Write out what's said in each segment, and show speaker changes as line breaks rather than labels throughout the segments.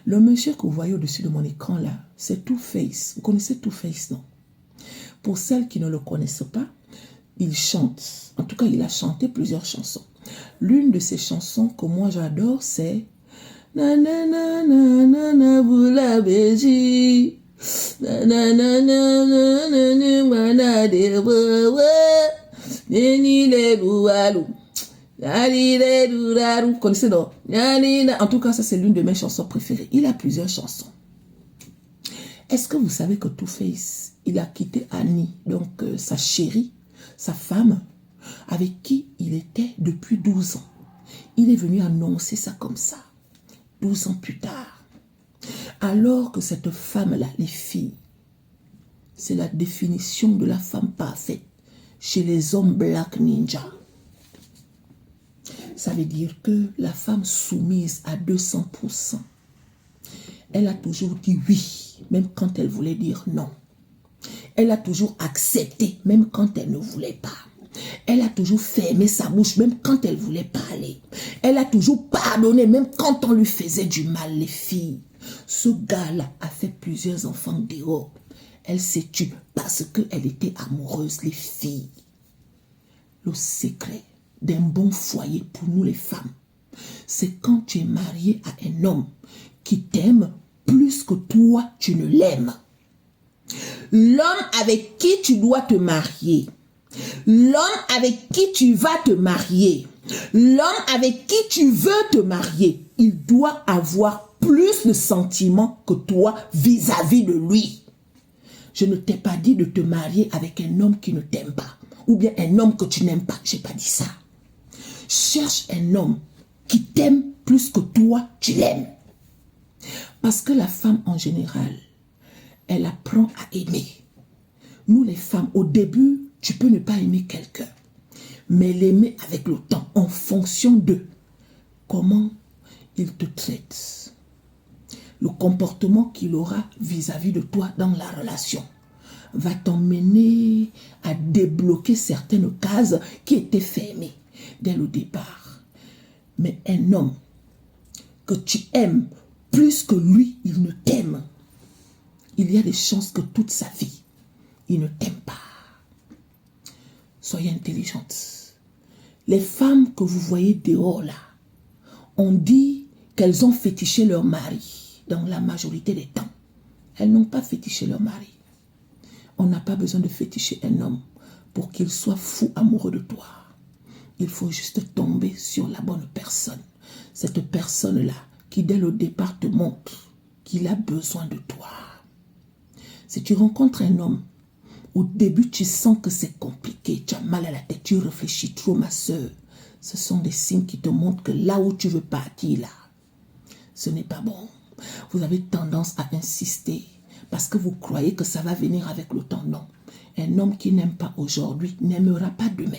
Le monsieur que vous voyez au-dessus de mon écran là, c'est Two Face. Vous connaissez Two Face, non? Pour celles qui ne le connaissent pas, il chante. En tout cas, il a chanté plusieurs chansons. L'une de ses chansons que moi j'adore, c'est na na na na na na boula beji na na na na na na na wana de wa neni le doualou. Vous connaissez non? En tout cas, ça c'est l'une de mes chansons préférées. Il a plusieurs chansons. Est-ce que vous savez que Two Face, il a quitté Annie, donc sa chérie, sa femme, avec qui il était depuis 12 ans. Il est venu annoncer ça comme ça, 12 ans plus tard. Alors que cette femme-là, les filles, c'est la définition de la femme parfaite chez les hommes Black Ninja. Ça veut dire que la femme soumise à 200%, elle a toujours dit oui, même quand elle voulait dire non. Elle a toujours accepté, même quand elle ne voulait pas. Elle a toujours fermé sa bouche, même quand elle voulait parler. Elle a toujours pardonné, même quand on lui faisait du mal, les filles. Ce gars-là a fait plusieurs enfants dehors. Elle s'est tue parce qu'elle était amoureuse, les filles. Le secret d'un bon foyer pour nous les femmes, c'est quand tu es marié à un homme qui t'aime plus que toi tu ne l'aimes. L'homme avec qui tu dois te marier, l'homme avec qui tu vas te marier, l'homme avec qui tu veux te marier, il doit avoir plus de sentiments que toi vis-à-vis de lui. Je ne t'ai pas dit de te marier avec un homme qui ne t'aime pas, ou bien un homme que tu n'aimes pas, je n'ai pas dit ça. Cherche un homme qui t'aime plus que toi tu l'aimes. Parce que la femme en général, elle apprend à aimer. Nous les femmes, au début, tu peux ne pas aimer quelqu'un, mais l'aimer avec le temps, en fonction de comment il te traite, le comportement qu'il aura vis-à-vis de toi dans la relation, va t'emmener à débloquer certaines cases qui étaient fermées dès le départ. Mais un homme que tu aimes plus que lui, il ne t'aime. Il y a des chances que toute sa vie, il ne t'aime pas. Soyez intelligentes. Les femmes que vous voyez dehors là, on dit qu'elles ont fétiché leur mari dans la majorité des temps. Elles n'ont pas fétiché leur mari. On n'a pas besoin de féticher un homme pour qu'il soit fou amoureux de toi. Il faut juste tomber sur la bonne personne. Cette personne-là qui dès le départ te montre qu'il a besoin de toi. Si tu rencontres un homme, au début tu sens que c'est compliqué, tu as mal à la tête, tu réfléchis trop ma soeur. Ce sont des signes qui te montrent que là où tu veux partir là, ce n'est pas bon. Vous avez tendance à insister parce que vous croyez que ça va venir avec le temps. Non. Un homme qui n'aime pas aujourd'hui n'aimera pas demain.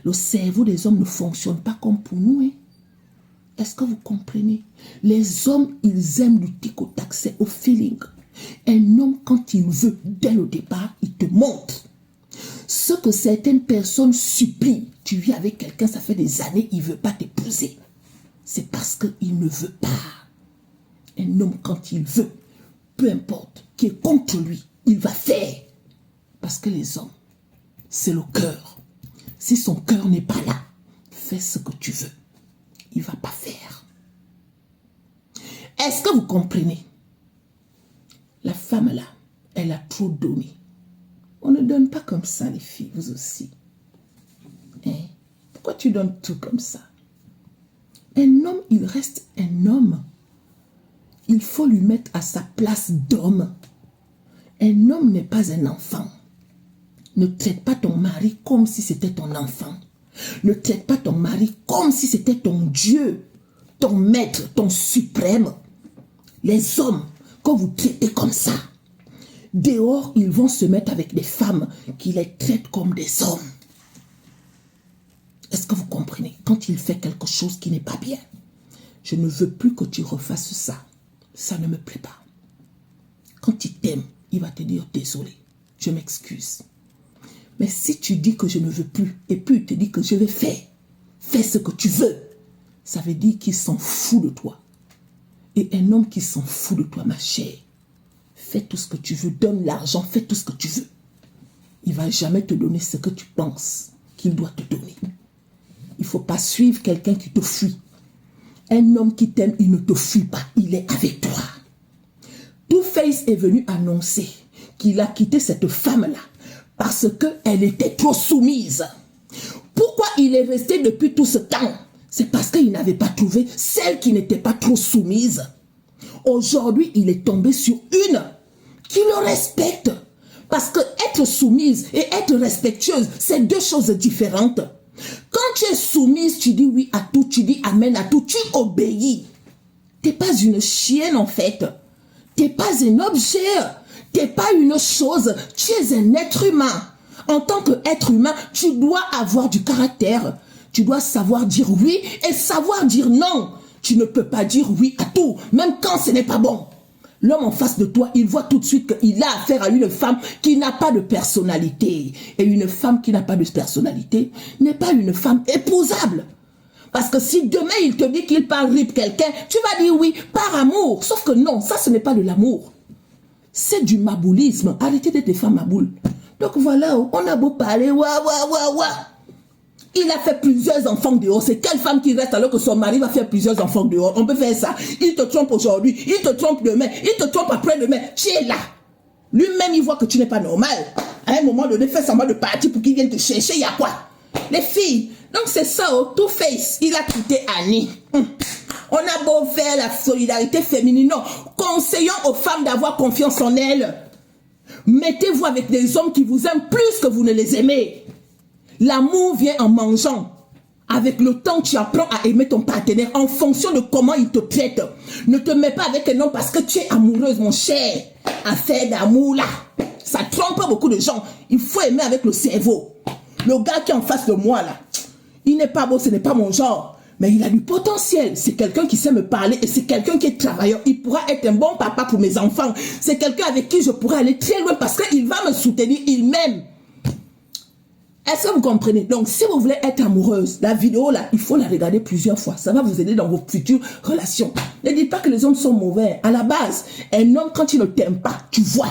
Le cerveau des hommes ne fonctionne pas comme pour nous. Hein? Est-ce que vous comprenez? Les hommes, ils aiment du tic au tac, c'est au feeling. Un homme, quand il veut, dès le départ, il te montre. Ce que certaines personnes supplient. Tu vis avec quelqu'un, ça fait des années, il ne veut pas t'épouser. C'est parce qu'il ne veut pas. Un homme, quand il veut, peu importe, qui est contre lui, il va faire. Parce que les hommes, c'est le cœur. Si son cœur n'est pas là, fais ce que tu veux. Il ne va pas faire. Est-ce que vous comprenez? La femme là, elle a trop donné. On ne donne pas comme ça les filles, vous aussi. Hein? Pourquoi tu donnes tout comme ça? Un homme, il reste un homme. Il faut lui mettre à sa place d'homme. Un homme n'est pas un enfant. Ne traite pas ton mari comme si c'était ton enfant. Ne traite pas ton mari comme si c'était ton Dieu, ton maître, ton suprême. Les hommes, quand vous traitez comme ça, dehors, ils vont se mettre avec des femmes qui les traitent comme des hommes. Est-ce que vous comprenez? Quand il fait quelque chose qui n'est pas bien, je ne veux plus que tu refasses ça. Ça ne me plaît pas. Quand il t'aime, il va te dire désolé, je m'excuse. Mais si tu dis que je ne veux plus, et puis il te dit que je vais faire, fais ce que tu veux, ça veut dire qu'il s'en fout de toi. Et un homme qui s'en fout de toi, ma chère, fais tout ce que tu veux, donne l'argent, fais tout ce que tu veux. Il ne va jamais te donner ce que tu penses qu'il doit te donner. Il ne faut pas suivre quelqu'un qui te fuit. Un homme qui t'aime, il ne te fuit pas, il est avec toi. Two-Face est venu annoncer qu'il a quitté cette femme-là parce qu'elle était trop soumise. Pourquoi il est resté depuis tout ce temps? C'est parce qu'il n'avait pas trouvé celle qui n'était pas trop soumise. Aujourd'hui, il est tombé sur une qui le respecte. Parce que être soumise et être respectueuse, c'est deux choses différentes. Quand tu es soumise, tu dis oui à tout, tu dis amen à tout, tu obéis. Tu n'es pas une chienne en fait. Tu n'es pas un objet. Tu n'es pas une chose. Tu es un être humain. En tant qu'être humain, tu dois avoir du caractère. Tu dois savoir dire oui et savoir dire non. Tu ne peux pas dire oui à tout, même quand ce n'est pas bon. L'homme en face de toi, il voit tout de suite qu'il a affaire à une femme qui n'a pas de personnalité. Et une femme qui n'a pas de personnalité n'est pas une femme épousable. Parce que si demain il te dit qu'il part rip quelqu'un, tu vas dire oui, par amour. Sauf que non, ça ce n'est pas de l'amour. C'est du maboulisme. Arrêtez d'être des femmes maboules. Donc voilà, on a beau parler, il a fait plusieurs enfants dehors. C'est quelle femme qui reste alors que son mari va faire plusieurs enfants dehors? On peut faire ça. Il te trompe aujourd'hui, il te trompe demain, il te trompe après-demain. Tu es là. Lui-même, il voit que tu n'es pas normal. À un moment donné, fais semblant de partir pour qu'il vienne te chercher. Il y a quoi? Les filles. Donc c'est ça, Two-Face. Il a quitté Annie. On a beau faire la solidarité féminine. Non. Conseillons aux femmes d'avoir confiance en elles. Mettez-vous avec des hommes qui vous aiment plus que vous ne les aimez. L'amour vient en mangeant. Avec le temps, tu apprends à aimer ton partenaire en fonction de comment il te traite. Ne te mets pas avec un homme parce que tu es amoureuse, mon cher. Affaire d'amour, là. Ça trompe beaucoup de gens. Il faut aimer avec le cerveau. Le gars qui est en face de moi, là, il n'est pas beau, ce n'est pas mon genre. Mais il a du potentiel. C'est quelqu'un qui sait me parler et c'est quelqu'un qui est travailleur. Il pourra être un bon papa pour mes enfants. C'est quelqu'un avec qui je pourrais aller très loin parce qu'il va me soutenir, il m'aime. Est-ce que vous comprenez? Donc, si vous voulez être amoureuse, la vidéo là, il faut la regarder plusieurs fois. Ça va vous aider dans vos futures relations. Ne dites pas que les hommes sont mauvais. À la base, un homme, quand il ne t'aime pas, tu vois.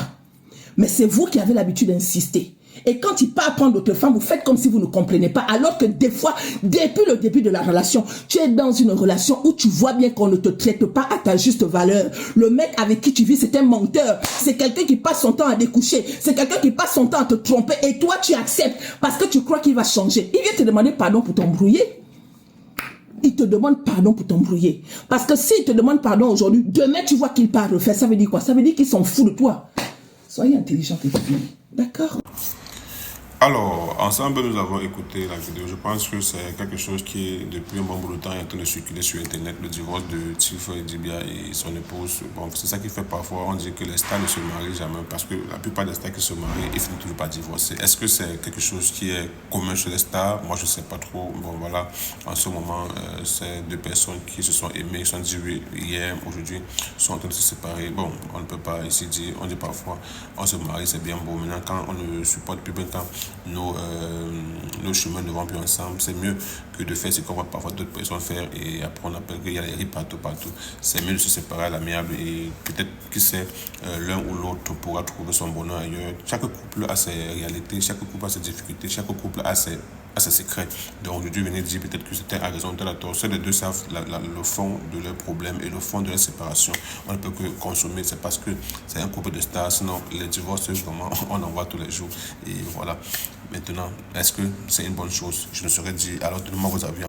Mais c'est vous qui avez l'habitude d'insister. Et quand il part prendre d'autres femmes, vous faites comme si vous ne comprenez pas. Alors que des fois, depuis le début de la relation, tu es dans une relation où tu vois bien qu'on ne te traite pas à ta juste valeur. Le mec avec qui tu vis, c'est un menteur. C'est quelqu'un qui passe son temps à découcher. C'est quelqu'un qui passe son temps à te tromper. Et toi, tu acceptes parce que tu crois qu'il va changer. Il vient te demander pardon pour t'embrouiller. Il te demande pardon pour t'embrouiller. Parce que s'il te demande pardon aujourd'hui, demain tu vois qu'il part refaire. Ça veut dire quoi? Ça veut dire qu'il s'en fout de toi. Soyez intelligent et filles. D'accord?
Alors, ensemble, nous avons écouté la vidéo. Je pense que c'est quelque chose qui, depuis un bon bout de temps, est en train de circuler sur Internet, le divorce de Tifa Edibia et son épouse. Bon, c'est ça qui fait parfois, on dit que les stars ne se marient jamais, parce que la plupart des stars qui se marient, ils finissent toujours par divorcer. Est-ce que c'est quelque chose qui est commun chez les stars? Moi, je ne sais pas trop. Bon, voilà, en ce moment, c'est deux personnes qui se sont aimées, qui se sont dit oui, hier, aujourd'hui, sont en train de se séparer. Bon, on ne peut pas ici dire, on dit parfois, on se marie, c'est bien beau. Maintenant, quand on ne supporte plus bien, quand nos chemins ne vont plus ensemble, c'est mieux que de faire ce qu'on voit parfois d'autres personnes faire et après on appelle qu'il y a des rips partout. C'est mieux de se séparer à l'amiable et peut-être, qui sait, l'un ou l'autre pourra trouver son bonheur ailleurs. Chaque couple a ses réalités, chaque couple a ses difficultés, chaque couple a ses secrets. Donc aujourd'hui, venez dire peut-être que c'était à raison de la tort. Seuls les deux savent le fond de leurs problèmes et le fond de leur séparation. On ne peut que consommer, c'est parce que c'est un couple de stars. Sinon, les divorces, vraiment, on en voit tous les jours. Et voilà. Maintenant, est-ce que c'est une bonne chose? Je ne saurais dire. Alors, donnez-moi vos avis.